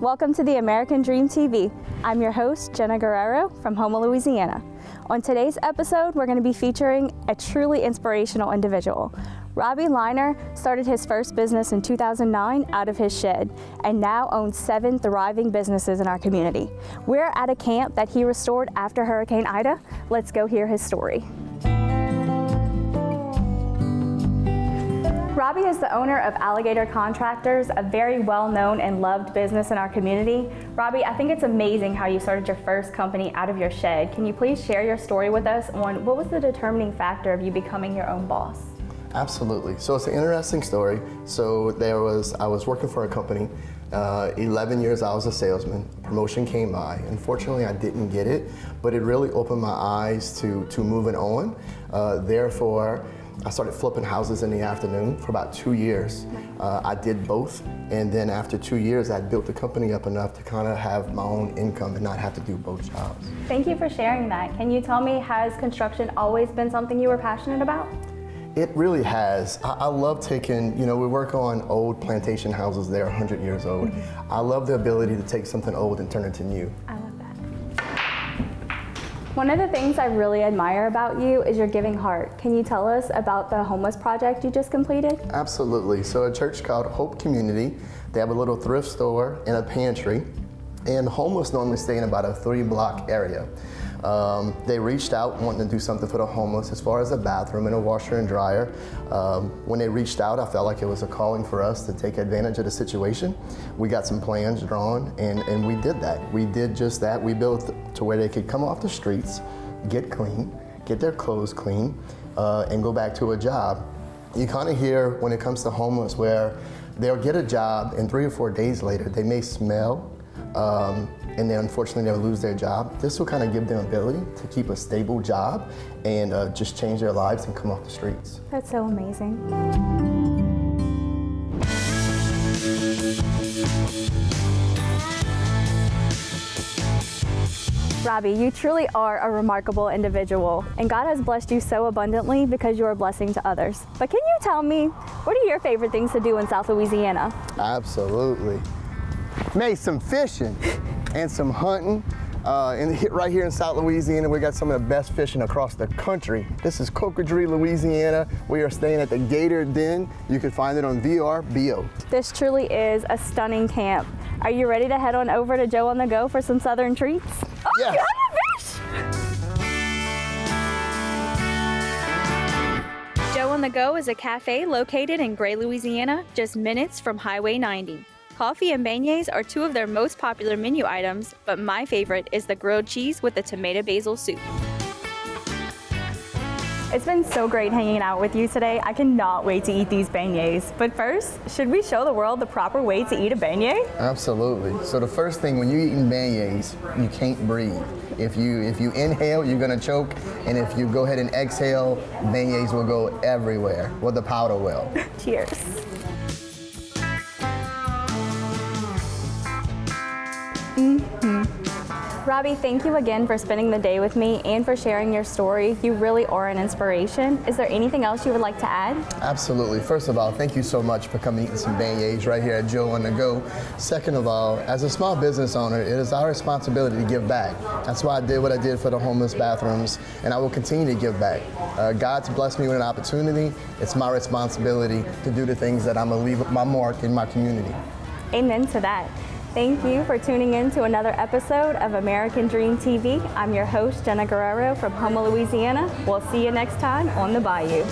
Welcome to the American Dream TV. I'm your host, Jenna Guerrero from Houma, Louisiana. On today's episode, we're going to be featuring a truly inspirational individual. Robbie Liner started his first business in 2009 out of his shed and now owns 7 thriving businesses in our community. We're at a camp that he restored after Hurricane Ida. Let's go hear his story. Robbie is the owner of Alligator Contractors, a very well-known and loved business in our community. Robbie, I think it's amazing how you started your first company out of your shed. Can you please share your story with us on what was the determining factor of you becoming your own boss? Absolutely. So it's an interesting story. So I was working for a company. 11 years I was a salesman. Promotion came by. Unfortunately, I didn't get it, but it really opened my eyes to moving on. Therefore, I started flipping houses in the afternoon for about 2 years. I did both, and then after 2 years, I built the company up enough to kind of have my own income and not have to do both jobs. Thank you for sharing that. Can you tell me, has construction always been something you were passionate about? It really has. I love taking, we work on old plantation houses. They're 100 years old. I love the ability to take something old and turn it to new. I love that. One of the things I really admire about you is your giving heart. Can you tell us about the homeless project you just completed? Absolutely. So a church called Hope Community, they have a little thrift store and a pantry, and homeless normally stay in about a 3-block area. They reached out wanting to do something for the homeless as far as a bathroom and a washer and dryer. When they reached out, I felt like it was a calling for us to take advantage of the situation. We got some plans drawn and we did that. We did just that. We built to where they could come off the streets, get clean, get their clothes clean, and go back to a job. You kind of hear when it comes to homeless where they'll get a job and 3 or 4 days later they may smell, and then unfortunately they'll lose their job. This will kind of give them ability to keep a stable job and just change their lives and come off the streets. That's so amazing. Robbie, you truly are a remarkable individual, and God has blessed you so abundantly because you are a blessing to others. But can you tell me, what are your favorite things to do in South Louisiana? Absolutely. Made some fishing and some hunting. Right here in South Louisiana, we got some of the best fishing across the country. This is Cocodrie, Louisiana. We are staying at the Gator Den. You can find it on VRBO. This truly is a stunning camp. Are you ready to head on over to Jeaux on the Go for some southern treats? Oh, yes. You have a fish! Jeaux on the Go is a cafe located in Gray, Louisiana, just minutes from Highway 90. Coffee and beignets are 2 of their most popular menu items, but my favorite is the grilled cheese with the tomato basil soup. It's been so great hanging out with you today. I cannot wait to eat these beignets. But first, should we show the world the proper way to eat a beignet? Absolutely. So the first thing, when you're eating beignets, you can't breathe. If you inhale, you're gonna choke, and if you go ahead and exhale, beignets will go everywhere. Well, the powder will. Cheers. Robbie, thank you again for spending the day with me and for sharing your story. You really are an inspiration. Is there anything else you would like to add? Absolutely. First of all, thank you so much for coming eating some beignets right here at Jeaux on the Go. Second of all, as a small business owner, it is our responsibility to give back. That's why I did what I did for the homeless bathrooms, and I will continue to give back. God's blessed me with an opportunity. It's my responsibility to do the things that I'm going to leave my mark in my community. Amen to that. Thank you for tuning in to another episode of American Dream TV. I'm your host, Jenna Guerrero from Houma, Louisiana. We'll see you next time on the Bayou.